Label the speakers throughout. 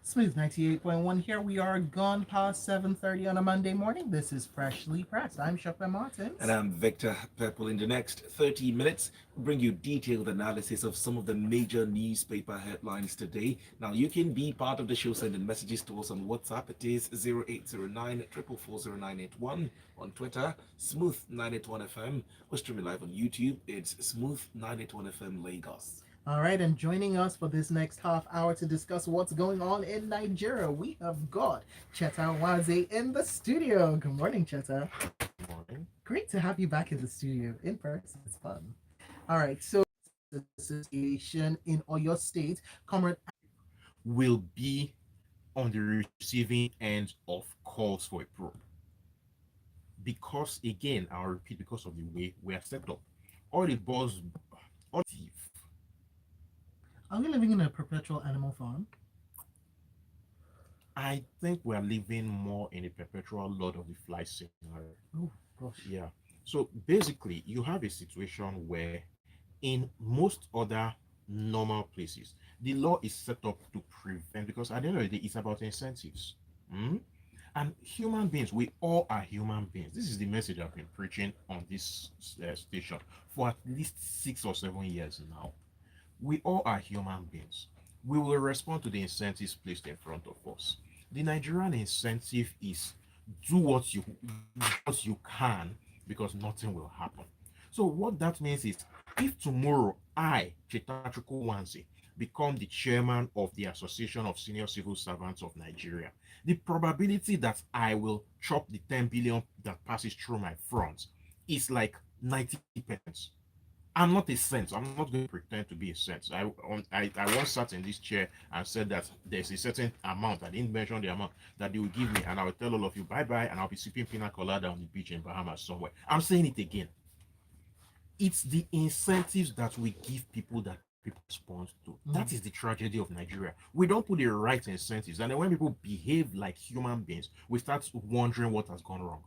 Speaker 1: Smooth 98.1 here. We are gone past 7:30 on a Monday morning. This is Freshly Pressed. I'm Shopper
Speaker 2: And
Speaker 1: Martins.
Speaker 2: I'm Victor Purple. In the next 30 minutes, we'll bring you detailed analysis of some of the major newspaper headlines today. Now, you can be part of the show sending messages to us on WhatsApp. It is 0809 4440981. On Twitter, Smooth981FM. We're streaming live on YouTube. It's Smooth981FM Lagos.
Speaker 1: All right, and joining us for this next half hour to discuss what's going on in Nigeria, we have got Cheta Waze in the studio. Good morning, Cheta.
Speaker 2: Morning.
Speaker 1: Great to have you back in the studio in person. It's fun. All right, so association in Oyo State, Comrade.
Speaker 3: Will be on the receiving end of calls for a probe. Because again, I'll repeat, because of the way we are set up. All the balls, all thief.
Speaker 1: Are we living in a perpetual animal farm?
Speaker 3: I think we are living more in a perpetual Lord of the Flies scenario.
Speaker 1: Oh gosh.
Speaker 3: Yeah. So basically, you have a situation where in most other normal places, the law is set up to prevent, because at the end of the day, it's about incentives. Hmm? And human beings, we all are human beings. This is the message I've been preaching on this station for at least 6 or 7 years now. We all are human beings. We will respond to the incentives placed in front of us. The Nigerian incentive is do what you can, because nothing will happen. So what that means is, if tomorrow I, Chetachuku Wanzi, become the chairman of the Association of Senior Civil Servants of Nigeria, the probability that I will chop the 10 billion that passes through my front is like 90%. I'm not a sense. I'm not going to pretend to be a sense. I once sat in this chair and said that there's a certain amount. I didn't mention the amount that they will give me, and I will tell all of you bye bye, and I'll be sipping pina colada on the beach in Bahamas somewhere. I'm saying it again. It's the incentives that we give people that people respond to. That is the tragedy of Nigeria. We don't put the right incentives, and then when people behave like human beings, we start wondering what has gone wrong.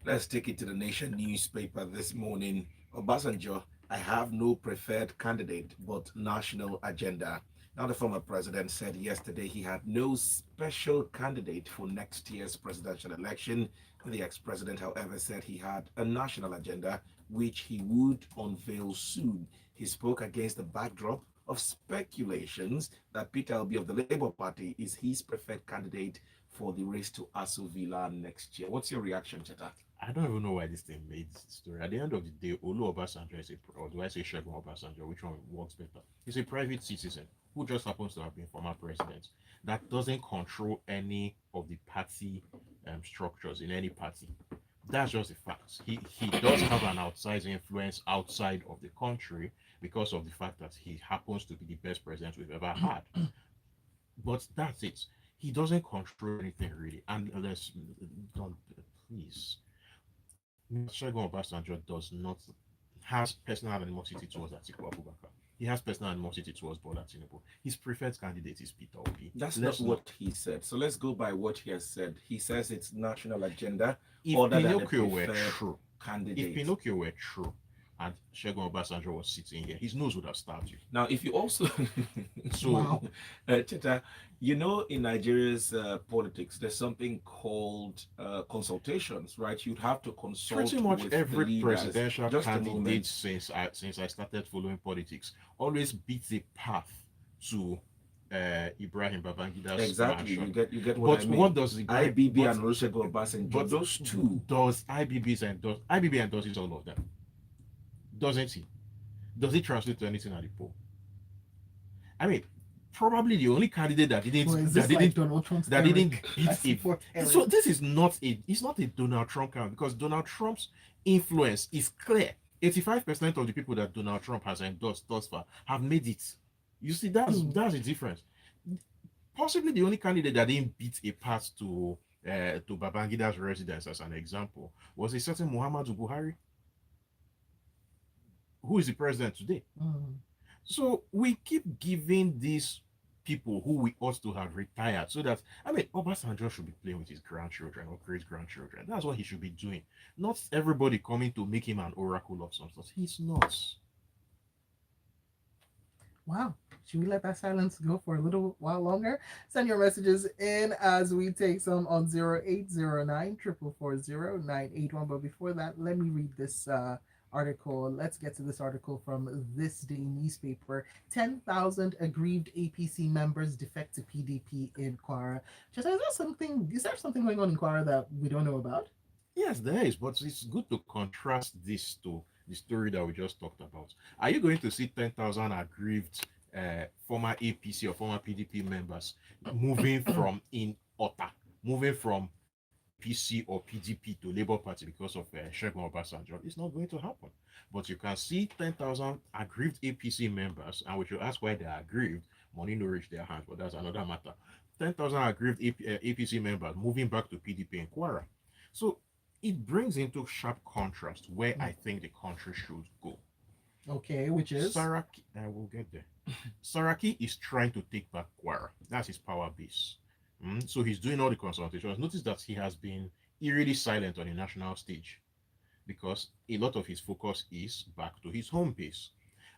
Speaker 2: Let's take it to the Nation newspaper this morning. Obasanjo, I have no preferred candidate but national agenda. Now, the former president said yesterday he had no special candidate for next year's presidential election. The ex-president, however, said he had a national agenda which he would unveil soon. He spoke against the backdrop of speculations that Peter Obi of the Labour Party is his preferred candidate for the race to Aso Villa next year. What's your reaction to that?
Speaker 3: I don't even know why this thing made story. At the end of the day, Olu Obasanjo is a, or do I say Shegun Obasanjo? Which one works better? He's a private citizen who just happens to have been former president. That doesn't control any of the party structures in any party. That's just a fact. He does have an outsized influence outside of the country because of the fact that he happens to be the best president we've ever had. But that's it. He doesn't control anything really. And let's don't please. Mr. Shegun Obasanjo does not has personal animosity towards Atiku Abubakar. He has personal animosity towards Bola Tinubu. His preferred candidate is Peter Obi.
Speaker 2: That's not
Speaker 3: Let's not.
Speaker 2: what he said. So let's go by what he has said. He says it's national agenda
Speaker 3: If
Speaker 2: other than a
Speaker 3: Pinocchio were
Speaker 2: preferred
Speaker 3: true, if
Speaker 2: candidate.
Speaker 3: Pinocchio were true, and Shegun Obasanjo was sitting here, his nose would have stabbed you.
Speaker 2: Now, if you also,
Speaker 3: So
Speaker 1: Wow.
Speaker 2: Cheta, you know, in Nigeria's politics, there's something called consultations, right? You'd have to consult
Speaker 3: pretty much
Speaker 2: with the
Speaker 3: every
Speaker 2: leaders.
Speaker 3: presidential
Speaker 2: Just a
Speaker 3: candidate
Speaker 2: moment.
Speaker 3: since I started following politics always beats a path to Ibrahim Babangida's
Speaker 2: Exactly.
Speaker 3: mansion.
Speaker 2: You get what I
Speaker 3: But what
Speaker 2: mean.
Speaker 3: does Ibrahim?
Speaker 2: IBB
Speaker 3: But
Speaker 2: and Olusegun Obasanjo,
Speaker 3: but
Speaker 2: those two.
Speaker 3: does IBB endorses all of them? Doesn't he? Does it translate to anything at the poll? I mean, probably the only candidate that
Speaker 1: Well, is
Speaker 3: didn't
Speaker 1: this like Donald Trump's
Speaker 3: that didn't
Speaker 1: Eric?
Speaker 3: beat
Speaker 1: That's for
Speaker 3: a.
Speaker 1: Eric.
Speaker 3: So this is not a. It's not a Donald Trump count, because Donald Trump's influence is clear. 85% of the people that Donald Trump has endorsed thus far have made it. You see, that's the difference. Possibly the only candidate that didn't beat a path to Babangida's residence, as an example, was a certain Muhammadu Buhari, who is the president today.
Speaker 1: Mm.
Speaker 3: So we keep giving these people who we ought to have retired, so that, I mean, Obasanjo should be playing with his grandchildren or great grandchildren. That's what he should be doing. Not everybody coming to make him an oracle of some sort. He's not.
Speaker 1: Wow. Should we let that silence go for a little while longer? Send your messages in as we take some on 0809 444 But before that, let me read this article. Let's get to this article from This Day newspaper. 10,000 aggrieved APC members defect to PDP in Kwara. Just is there something going on in Kwara that we don't know about?
Speaker 3: Yes, there is, but it's good to contrast this to the story that we just talked about. Are you going to see 10,000 aggrieved former APC or former PDP members moving from in OTA, moving from APC or PDP to Labour Party because of Shegun Obasanjo? It's not going to happen. But you can see 10,000 aggrieved APC members, and we should ask why they are aggrieved. Money no reach their hands, but that's another matter. 10,000 aggrieved APC members moving back to PDP in Kwara. So it brings into sharp contrast where I think the country should go.
Speaker 1: Okay, which is?
Speaker 3: Saraki, I will get there. Saraki is trying to take back Kwara. That's his power base. So he's doing all the consultations. Notice that he has been eerily silent on the national stage because a lot of his focus is back to his home base.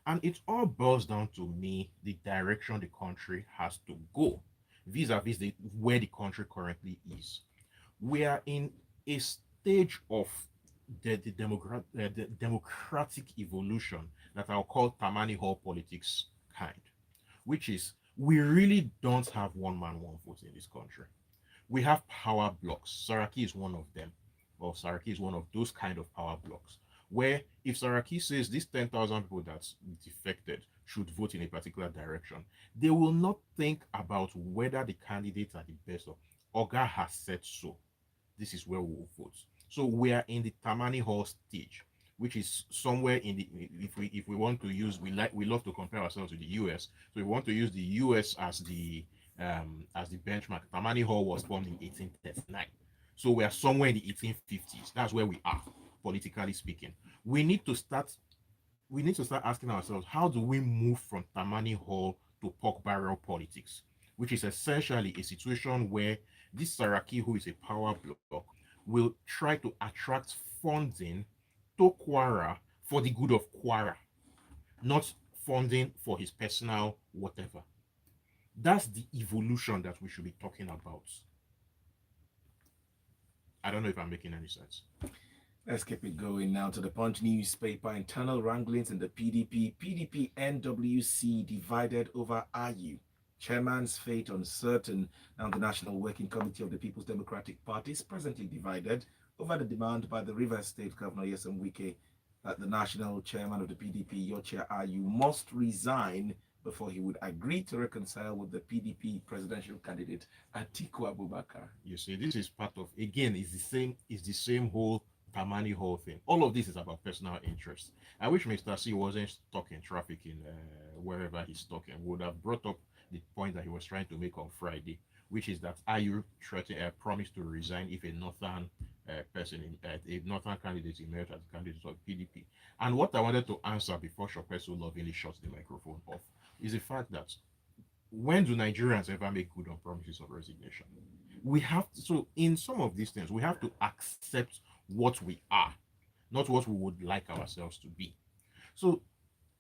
Speaker 3: And it all boils down to me the direction the country has to go vis-a-vis where the country currently is. We are in a stage of the democratic evolution that I'll call Tamani Hall politics kind, which is we really don't have one man, one vote in this country. We have power blocks. Saraki is one of them. Well, Saraki is one of those kind of power blocks where if Saraki says these 10,000 people that's defected should vote in a particular direction, they will not think about whether the candidates are the best or Oga has said so. This is where we will vote. So we are in the Tamani Hall stage, which is somewhere in the if we want to use we love to compare ourselves to the US. So we want to use the US as the benchmark. Tamani Hall was formed in 1839. So we are somewhere in the 1850s. That's where we are, politically speaking. We need to start asking ourselves, how do we move from Tamani Hall to pork barrel politics, which is essentially a situation where this Saraki, who is a power block, will try to attract funding to Kwara for the good of Kwara, not funding for his personal whatever. That's the evolution that we should be talking about. I don't know if I'm making any sense.
Speaker 2: Let's keep it going now to the Punch newspaper. Internal wranglings in the PDP. PDP NWC divided over RU. Chairman's fate uncertain. Now the National Working Committee of the People's Democratic Party is presently divided over the demand by the Rivers State Governor Yesem Wike that the national chairman of the PDP, Yochia Ayu, must resign before he would agree to reconcile with the PDP presidential candidate Atiku Abubakar.
Speaker 3: You see, this is part of, again, it's the same whole Tamani Hall thing. All of this is about personal interest. I wish Mr. C wasn't stuck in traffic in wherever he's stuck and would have brought up the point that he was trying to make on Friday, which is that Ayu promised to resign if a northern a northern candidate emerged as a candidate of PDP. And what I wanted to answer before Shopeso lovingly shuts the microphone off is the fact that when do Nigerians ever make good on promises of resignation? We have to, so in some of these things, we have to accept what we are, not what we would like ourselves to be. So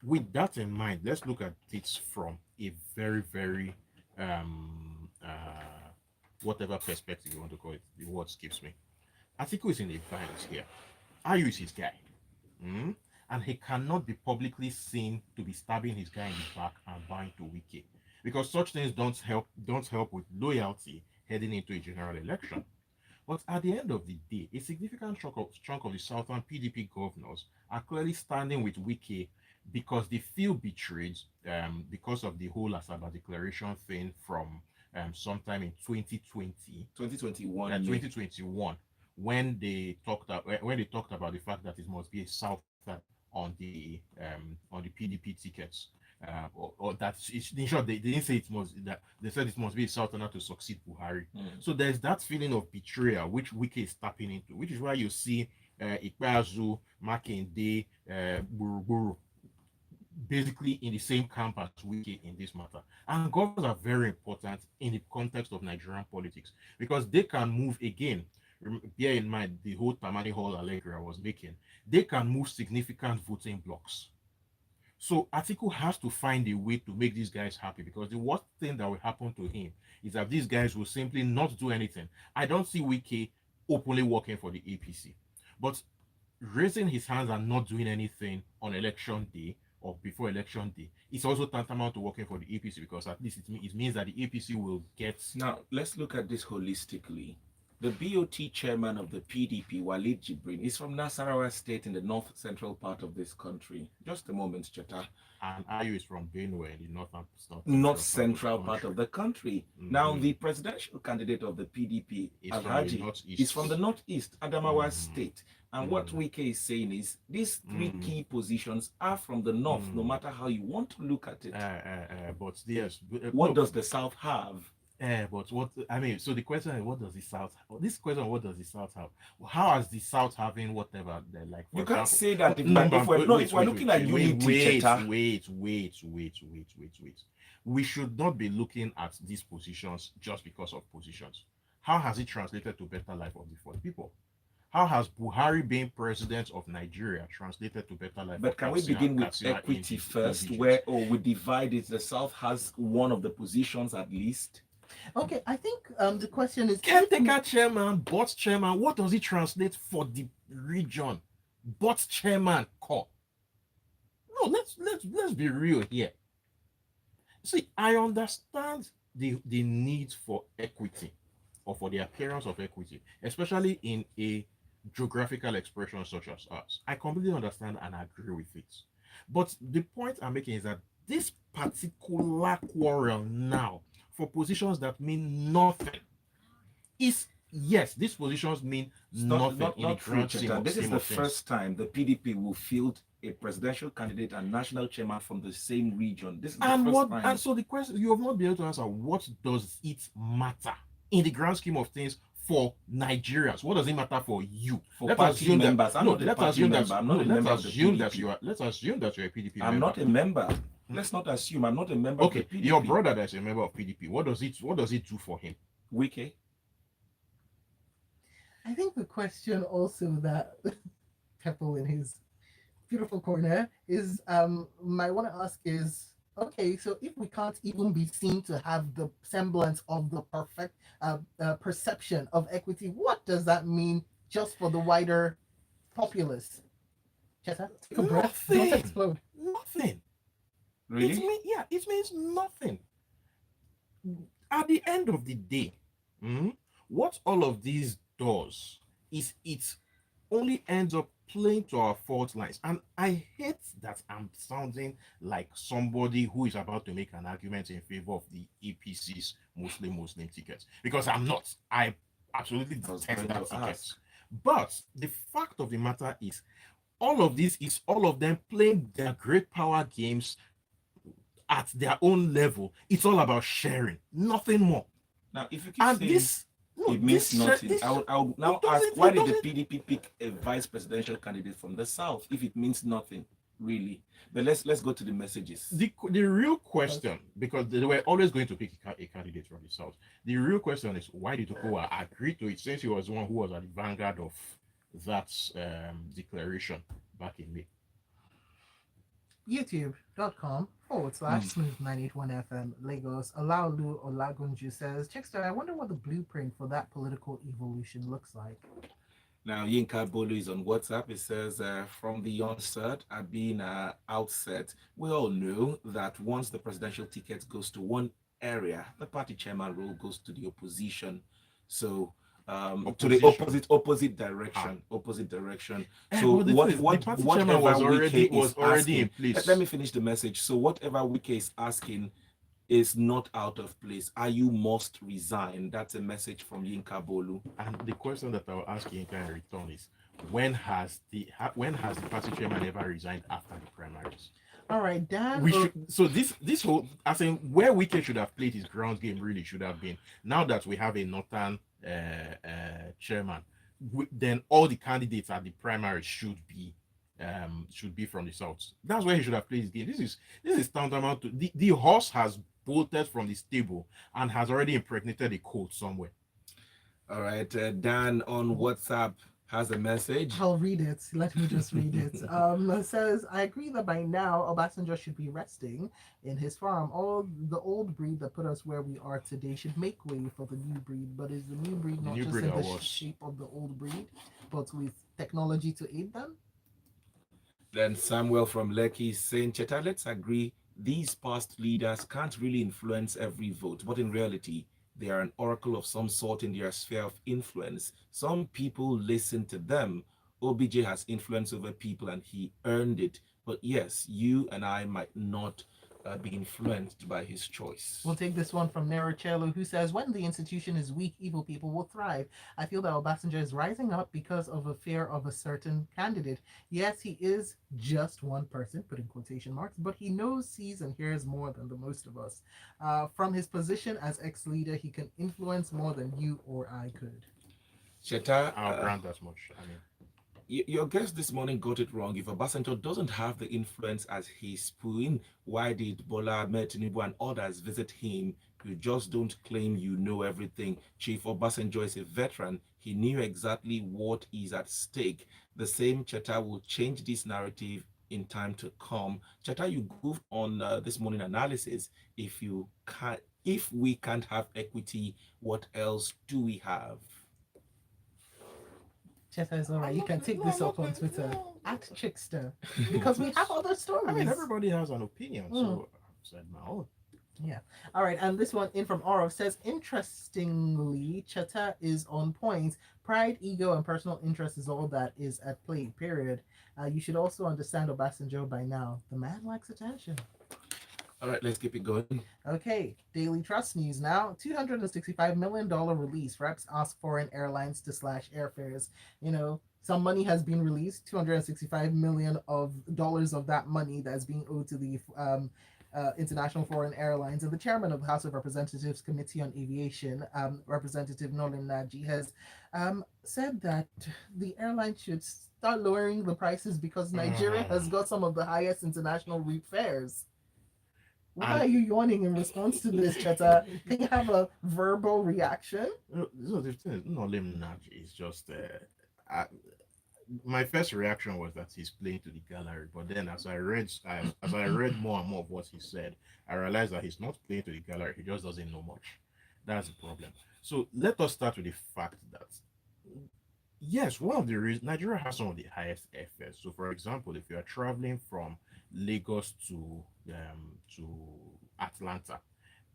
Speaker 3: with that in mind, let's look at it from a very, very whatever perspective you want to call it. The word skips me. Atiku is in a violence here. Ayu is his guy. And he cannot be publicly seen to be stabbing his guy in the back and buying to Wiki. Because such things don't help with loyalty heading into a general election. But at the end of the day, a significant chunk of the southern PDP governors are clearly standing with Wiki because they feel betrayed because of the whole Asaba declaration thing from sometime in 2021, when they talked about the fact that it must be a southern on the PDP tickets. Or that in short, they didn't say it must that they said it must be a southerner to succeed Buhari. So there's that feeling of betrayal which Wike is tapping into, which is why you see Ikpeazu, Makinde, Buruburu basically in the same camp as Wike in this matter. And governors are very important in the context of Nigerian politics because they can move again. Bear in mind the whole Tamani Hall Allegra was making. They can move significant voting blocks. So Atiku has to find a way to make these guys happy, because the worst thing that will happen to him is that these guys will simply not do anything. I don't see Wike openly working for the APC, but raising his hands and not doing anything on election day or before election day is also tantamount to working for the APC, because at least it means that the APC will get.
Speaker 2: Now, let's look at this holistically. The BOT chairman of the PDP, Walid Jibrin, is from Nasarawa State in the north central part of this country. Just a moment, Cheta.
Speaker 3: And Ayu is from Benue in the
Speaker 2: North central part of the country.
Speaker 3: Mhm.
Speaker 2: Now, the presidential candidate of the PDP,
Speaker 3: Is
Speaker 2: Alhaji,
Speaker 3: northeast.
Speaker 2: is from the northeast, Adamawa
Speaker 3: Mhm.
Speaker 2: State. And what Wike is saying is these three key positions are from the north, no matter how you want to look at it.
Speaker 3: But yes,
Speaker 2: What does the south have?
Speaker 3: But what I mean, so the question is, what does the South? This question, what does the South have? How has the South having whatever they like?
Speaker 2: You
Speaker 3: For
Speaker 2: can't
Speaker 3: example,
Speaker 2: say that if,
Speaker 3: no,
Speaker 2: if we're, no, if we're looking at unity, Cheta.
Speaker 3: wait. We should not be looking at these positions just because of positions. How has it translated to better life of the people? How has Buhari being president of Nigeria translated to better life?
Speaker 2: But can we begin with equity first, where we divide it? The South has one of the positions at least.
Speaker 1: Okay, I think the question is
Speaker 3: Caretaker chairman, board chairman, what does it translate for the region? Board chairman call. No, let's be real here. See, I understand the need for equity, or for the appearance of equity, especially in a geographical expression such as ours. I completely understand and agree with it. But the point I'm making is that this particular quarrel now for positions that mean nothing is, yes, these positions mean nothing in the grand scheme of
Speaker 2: This is the
Speaker 3: things.
Speaker 2: first time the PDP will field a presidential candidate and national chairman from the same region. This is the first time.
Speaker 3: And so the question, you have not been able to answer, what does it matter in the grand scheme of things for Nigerians? What does it matter for you?
Speaker 2: For party members, I'm not a party member. I'm not a member of the PDP.
Speaker 3: Let's assume that you're a PDP member.
Speaker 2: I'm not a member. Let's not assume I'm not a member of the PDP.
Speaker 3: Your brother that's a member of PDP, what does it do for him?
Speaker 2: Wike?
Speaker 1: I think the question also that Pepple in his beautiful corner is might want to ask is, okay, so if we can't even be seen to have the semblance of the perfect perception of equity, what does that mean just for the wider populace? Cheta, take a breath. Don't explode.
Speaker 3: Nothing.
Speaker 2: Really?
Speaker 3: It means nothing. At the end of the day, what all of these does is it only ends up playing to our fault lines. And I hate that I'm sounding like somebody who is about to make an argument in favor of the APC's Muslim tickets, because I'm not. I absolutely detest that ticket. But the fact of the matter is, all of this is all of them playing their great power games at their own level. It's all about sharing, nothing more.
Speaker 2: Now, if you keep saying it means nothing, I would now ask, why did the PDP pick a vice presidential candidate from the South if it means nothing, really? But let's go to the messages.
Speaker 3: The real question, because they were always going to pick a candidate from the South. The real question is, why did Kwara agree to it, since he was the one who was at the vanguard of that declaration back in May?
Speaker 1: YouTube.com/Smooth981FM Lagos. Alaolu Olagunju says, Chickster, I wonder what the blueprint for that political evolution looks like.
Speaker 2: Now, Yinka Bolu is on WhatsApp. It says, from the onset, outset, we all know that once the presidential ticket goes to one area, the party chairman role goes to the opposition. So, to the opposite direction. So what chairman was already in place. Let me finish the message. So whatever Wike is asking is not out of place. Are you must resign? That's a message from Yinka Bolu.
Speaker 3: And the question that I will ask Yinka in return is, when has the party chairman ever resigned after the primaries?
Speaker 1: All right, Dan.
Speaker 3: So this whole, I think, where Wike should have played his ground game really should have been, now that we have a northern chairman, then all the candidates at the primary should be from the south. That's where he should have played his game. This is tantamount to the horse has bolted from the stable and has already impregnated a colt somewhere.
Speaker 2: All right, Dan on WhatsApp has a message.
Speaker 1: I'll read it. Let me just read it. It says, I agree that by now Obasanjo should be resting in his farm. All the old breed that put us where we are today should make way for the new breed. But is the new breed
Speaker 3: The
Speaker 1: not
Speaker 3: new
Speaker 1: just
Speaker 3: breed
Speaker 1: in
Speaker 3: are
Speaker 1: the
Speaker 3: worse.
Speaker 1: shape of the old breed, but with technology to aid them?
Speaker 2: Then Samuel from Lekki is saying, Cheta, let's agree these past leaders can't really influence every vote, but in reality, they are an oracle of some sort in their sphere of influence. Some people listen to them. OBJ has influence over people and he earned it. But yes, you and I might not be influenced by his choice.
Speaker 1: We'll take this one from Nero Chelo, who says, when the institution is weak, evil people will thrive. I feel that Obasanjo is rising up because of a fear of a certain candidate. Yes, he is just one person, put in quotation marks, but he knows, sees, and hears more than the most of us. From his position as ex-leader, he can influence more than you or I could.
Speaker 2: Cheta,
Speaker 3: I'll grant that much. I mean,
Speaker 2: your guest this morning got it wrong. If Obasanjo doesn't have the influence as he's spoon, why did Bola Ahmed Tinubu and others visit him? You just don't claim you know everything. Chief Obasanjo is a veteran. He knew exactly what is at stake. The same Cheta will change this narrative in time to come. Cheta, you goofed on this morning analysis. If we can't have equity, what else do we have?
Speaker 1: Cheta is all right. You can take this
Speaker 3: I'm
Speaker 1: up
Speaker 3: not
Speaker 1: on
Speaker 3: going
Speaker 1: Twitter
Speaker 3: no.
Speaker 1: at Trickster
Speaker 3: No,
Speaker 1: because we have other
Speaker 3: I mean,
Speaker 1: stories.
Speaker 3: everybody has an opinion, so I've said my own.
Speaker 1: Yeah. All right. And this one in from Oro says, interestingly, Cheta is on point. Pride, ego, and personal interest is all that is at play, period. You should also understand Obasanjo by now. The man likes attention.
Speaker 2: All right, let's keep it going.
Speaker 1: Okay, Daily Trust News now. $265 million release. Reps ask foreign airlines to slash airfares. Some money has been released. 265 million of dollars of that money that's being owed to the international foreign airlines. And the chairman of the House of Representatives Committee on Aviation, Representative Nolan Naji, has said that the airline should start lowering the prices because Nigeria has got some of the highest international route fares. Why
Speaker 3: And
Speaker 1: are you yawning in response to this, Cheta? Can you have a verbal reaction?
Speaker 3: so the thing is, no limb nudge is just. I, my first reaction was that he's playing to the gallery, but then as I read more and more of what he said, I realized that he's not playing to the gallery. He just doesn't know much. That's the problem. So let us start with the fact that yes, one of the reasons Nigeria has some of the highest airfares. So, for example, if you are traveling from Lagos to Atlanta,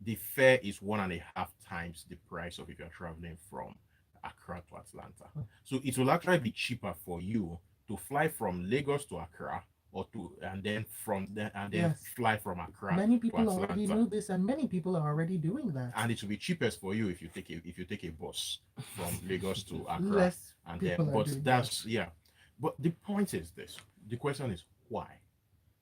Speaker 3: the fare is 1.5 times the price of if you're traveling from Accra to Atlanta. So it will actually be cheaper for you to fly from Lagos to Accra or to and then from there and then
Speaker 1: Yes.
Speaker 3: fly from Accra
Speaker 1: Many
Speaker 3: to
Speaker 1: people already
Speaker 3: Atlanta.
Speaker 1: know this, and many people are already doing that.
Speaker 3: And it will be cheapest for you if you take a bus from Lagos to Accra
Speaker 1: Less
Speaker 3: and then
Speaker 1: people are
Speaker 3: but
Speaker 1: doing
Speaker 3: that's yeah. But the point is this. The question is why?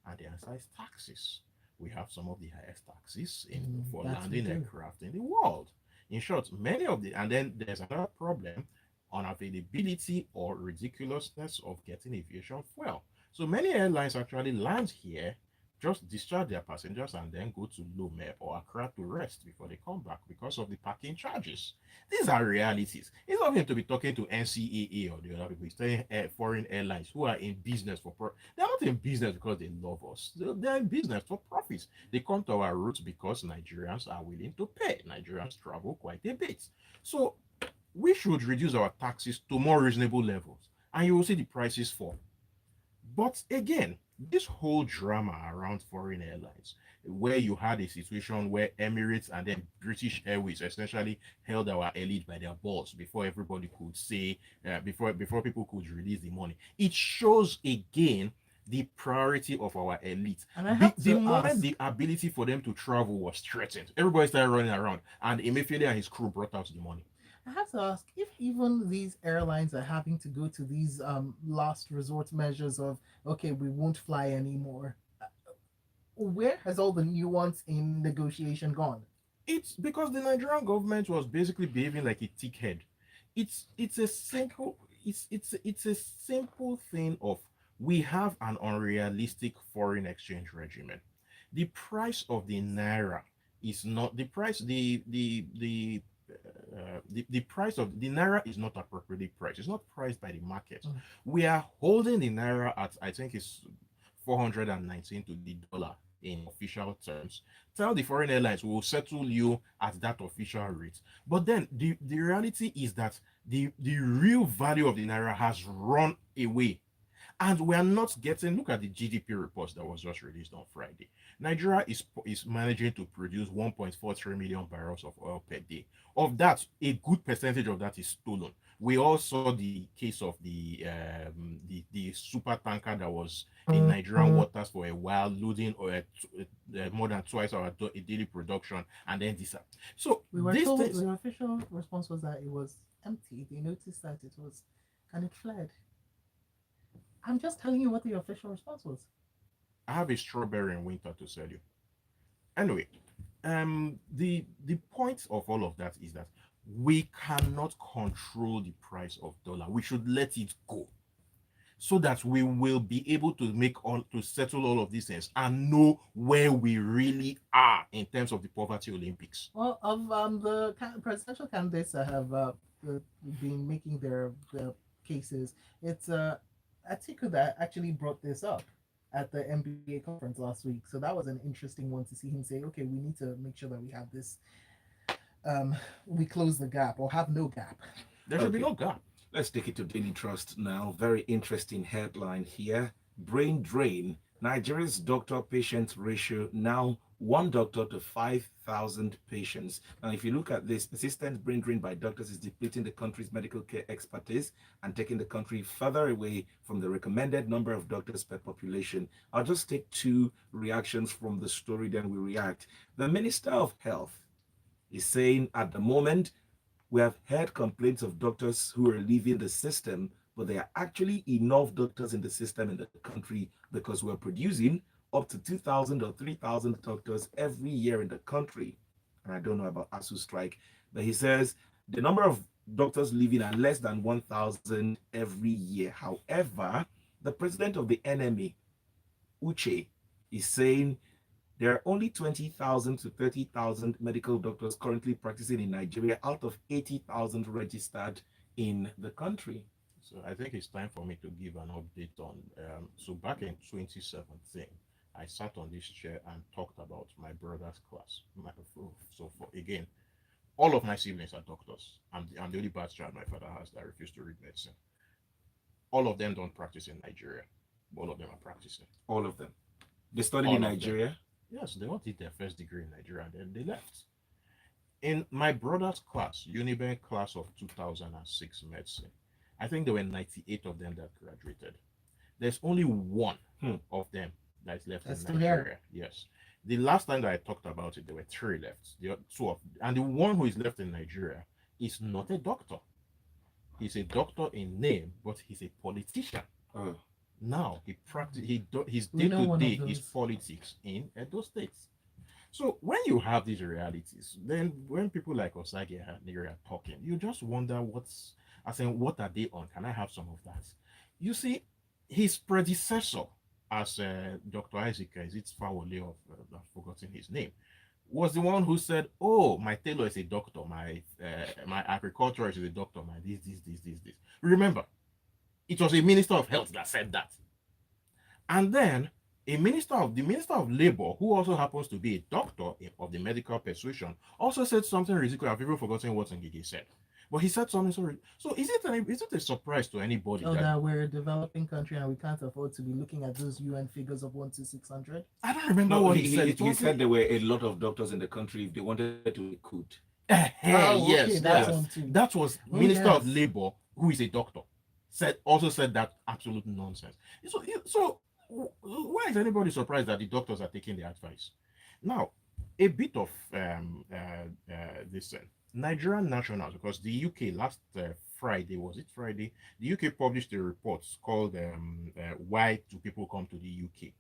Speaker 3: And the answer is taxes. We have some of the highest taxes for
Speaker 1: That's
Speaker 3: landing
Speaker 1: we do.
Speaker 3: aircraft in the world. In short, many of the and then there's another problem unavailability or ridiculousness of getting aviation fuel. So many airlines actually land here, just discharge their passengers, and then go to Lome or Accra to rest before they come back because of the parking charges. These are realities. It's not going to be talking to NCAA or the other people. It's telling foreign airlines who are in business they're not in business because they love us. They're in business for profits. They come to our routes because Nigerians are willing to pay. Nigerians travel quite a bit. So we should reduce our taxes to more reasonable levels and you will see the prices fall. But again, this whole drama around foreign airlines, where you had a situation where Emirates and then British Airways essentially held our elite by their balls before everybody could say, before people could release the money, it shows again the priority of our elite.
Speaker 1: And I have
Speaker 3: The
Speaker 1: to
Speaker 3: moment
Speaker 1: ask,
Speaker 3: the ability for them to travel was threatened, everybody started running around, and Emefiele and his crew brought out the money.
Speaker 1: if even these airlines are having to go to these last resort measures of, okay, we won't fly anymore. Where has all the nuance in negotiation gone?
Speaker 3: It's because the Nigerian government was basically behaving like a thickhead. It's a simple it's a simple thing of we have an unrealistic foreign exchange regimen. The price of the naira is not the price the the price of the naira is not appropriately priced. It's not priced by the market.
Speaker 1: Mm.
Speaker 3: We are holding the naira at, I think it's 419 to the dollar in official terms. Tell the foreign airlines we will settle you at that official rate. But then the reality is that the real value of the naira has run away. And we are not getting, look at the GDP reports that was just released on Friday. Nigeria is managing to produce 1.43 million barrels of oil per day. Of that, a good percentage of that is stolen. We all saw the case of the super tanker that was in Nigerian waters for a while, loading more than twice our daily production, and then this. So
Speaker 1: We were told the official response was that it was empty. They noticed that it was, and it fled. I'm just telling you what the official response was.
Speaker 3: I have a strawberry in winter to sell you. Anyway, the point of all of that is that we cannot control the price of dollar. We should let it go, so that we will be able to settle all of these things and know where we really are in terms of the poverty Olympics.
Speaker 1: Well, of the presidential candidates that have been making their cases, it's Atiku that actually brought this up at the NBA conference last week. So that was an interesting one to see him say, okay, we need to make sure that we have this, we close the gap or have no gap.
Speaker 3: There should be no gap.
Speaker 2: Let's take it to Daily Trust now. Very interesting headline here. Brain drain. Nigeria's doctor-patient ratio now 1 doctor to 5,000 patients. Now, if you look at this, persistent brain drain by doctors is depleting the country's medical care expertise and taking the country further away from the recommended number of doctors per population. I'll just take 2 reactions from the story, then we react. The Minister of Health is saying at the moment, we have heard complaints of doctors who are leaving the system, but there are actually enough doctors in the system in the country because we're producing up to 2,000 or 3,000 doctors every year in the country. And I don't know about ASU strike, but he says the number of doctors leaving are less than 1,000 every year. However, the president of the NMA, Uche, is saying there are only 20,000 to 30,000 medical doctors currently practicing in Nigeria out of 80,000 registered in the country.
Speaker 3: So I think it's time for me to give an update on. So back in 2017, I sat on this chair and talked about my brother's class. Again, all of my siblings are doctors. I'm the only bad child my father has that refused to read medicine. All of them don't practice in Nigeria. All of them are practicing.
Speaker 2: All of them. They studied in Nigeria?
Speaker 3: Yes, they all did their first degree in Nigeria and then they left. In my brother's class, Unibank class of 2006 medicine, I think there were 98 of them that graduated. There's only one of them that's left in Nigeria. Yes. The last time that I talked about it, there were 3 left. And the one who is left in Nigeria is not a doctor. He's a doctor in name, but he's a politician.
Speaker 2: Oh.
Speaker 3: Now his day-to-day is politics in Edo State. So when you have these realities, then when people like Osage and Neri are talking, you just wonder what are they on? Can I have some of that? You see, his predecessor as Dr. Isaac, is it Fawole I've forgotten his name, was the one who said, "Oh, my tailor is a doctor, my agriculturist is a doctor, my this. Remember, it was a minister of health that said that. And then the minister of labor, who also happens to be a doctor of the medical persuasion, also said something ridiculous. I've even forgotten what Ngige said. But he said something sorry. So is it a surprise to anybody
Speaker 1: that we're a developing country and we can't afford to be looking at those UN figures of 1 to 600?
Speaker 3: I don't remember what he said.
Speaker 2: He said there were a lot of doctors in the country. If they wanted to, they could.
Speaker 3: Yes, that was Minister of Labor, who is a doctor, also said that absolute nonsense. So why is anybody surprised that the doctors are taking the advice? Now, a bit of this Nigerian nationals, because the UK last Friday, was it Friday? The UK published a report called "Why Do People Come to the UK?"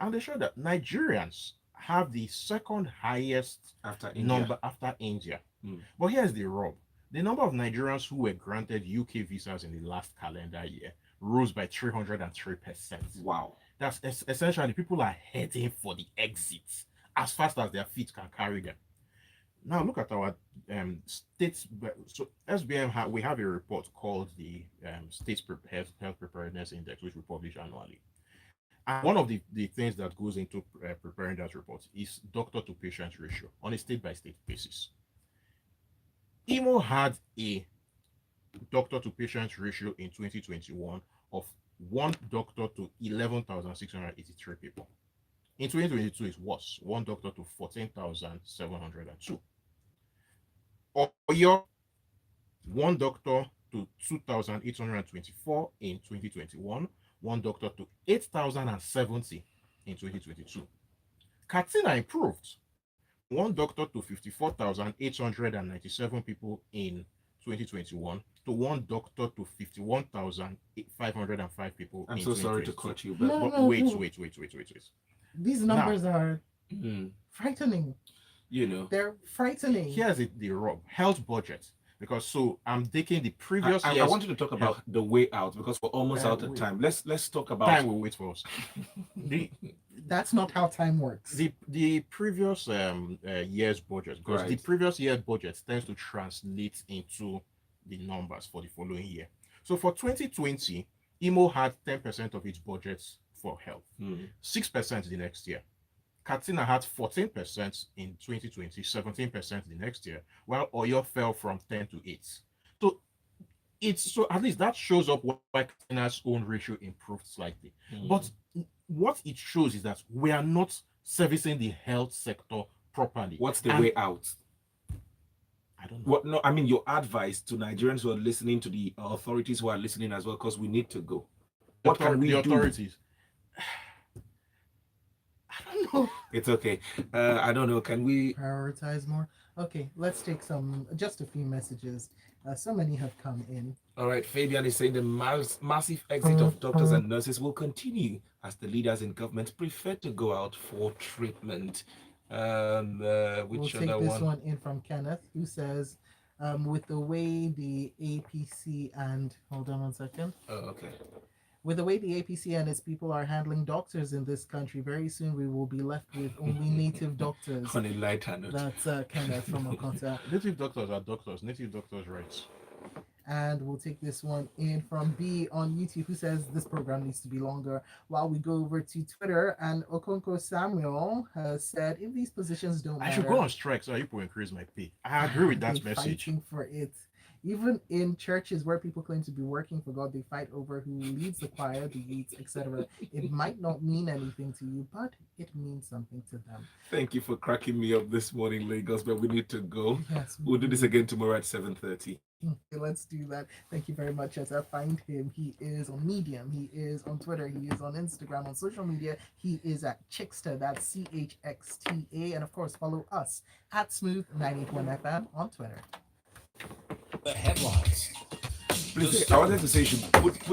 Speaker 3: And they showed that Nigerians have the second highest number after India. But here's the rub: the number of Nigerians who were granted UK visas in the last calendar year rose by 303%.
Speaker 2: Wow.
Speaker 3: That's essentially people are heading for the exit as fast as their feet can carry them. Now look at our states. So we have a report called the Health Preparedness Index, which we publish annually. And one of the things that goes into preparing that report is doctor to patient ratio on a state by state basis. Imo had a doctor to patient ratio in 2021 of 1 doctor to 11,683 people. In 2022, it was 1 doctor to 14,702. Oyo, 1 doctor to 2,824 in 2021, 1 doctor to 8,070 in 2022. Katsina improved, 1 doctor to 54,897 people in 2021 to 1 doctor to 51,505 people.
Speaker 2: I'm
Speaker 3: in
Speaker 2: so sorry to
Speaker 3: 2022.
Speaker 2: cut you,
Speaker 1: No,
Speaker 2: but
Speaker 3: But wait.
Speaker 1: These numbers are frightening. They're frightening.
Speaker 3: Here's the rub: health budget. Because so I'm taking the previous
Speaker 2: I
Speaker 3: years.
Speaker 2: wanted to talk about the way out because we're almost out of time. Let's talk about
Speaker 3: Time will wait for us.
Speaker 1: That's not how time works.
Speaker 3: The previous year's budget, because the
Speaker 2: Right.
Speaker 3: previous year's budget tends to translate into the numbers for the following year. So for 2020, Imo had 10% of its budget for health, 6% the next year. Katsina had 14% in 2020, 17% the next year, while Oyo fell from 10 to 8. So at least that shows up why Katsina's own ratio improved slightly. But what it shows is that we are not servicing the health sector properly.
Speaker 2: What's the way out?
Speaker 3: I don't know.
Speaker 2: What? No, I mean your advice to Nigerians who are listening, to the authorities who are listening as well, because we need to go. What can we do?
Speaker 3: Authorities.
Speaker 1: I don't know.
Speaker 2: It's okay. I don't know. Can we
Speaker 1: Prioritize more? Okay, let's take just a few messages. So many have come in.
Speaker 2: All right, Fabian is saying the massive exit of doctors and nurses will continue as the leaders in government prefer to go out for treatment.
Speaker 1: We'll take this one in from Kenneth, who says, with the way the APC and hold on one second.
Speaker 2: Oh, okay.
Speaker 1: With the way the APC and its people are handling doctors in this country, very soon we will be left with only native doctors.
Speaker 2: On a lighter note.
Speaker 1: That's Kenneth from Okota.
Speaker 3: Native doctors are doctors. Native doctors' rights.
Speaker 1: And we'll take this one in from B on YouTube, who says this program needs to be longer. While we go over to Twitter, and Okonko Samuel has said, if these positions don't matter,
Speaker 3: I should go on strike so people increase my pay. I agree with that message.
Speaker 1: Fighting for it. Even in churches where people claim to be working for God, they fight over who leads the choir, the youths, etc. It might not mean anything to you, but it means something to them.
Speaker 2: Thank you for cracking me up this morning, Lagos, but we need to go.
Speaker 1: Yes,
Speaker 2: We'll do this again tomorrow at 7:30.
Speaker 1: Okay, let's do that. Thank you very much. As I find him, he is on Medium, he is on Twitter, he is on Instagram, on social media. He is at Chicksta, that's CHXTA, and of course, follow us at Smooth981FM on Twitter.
Speaker 4: The headlines.
Speaker 2: Please, I wanted to say you should put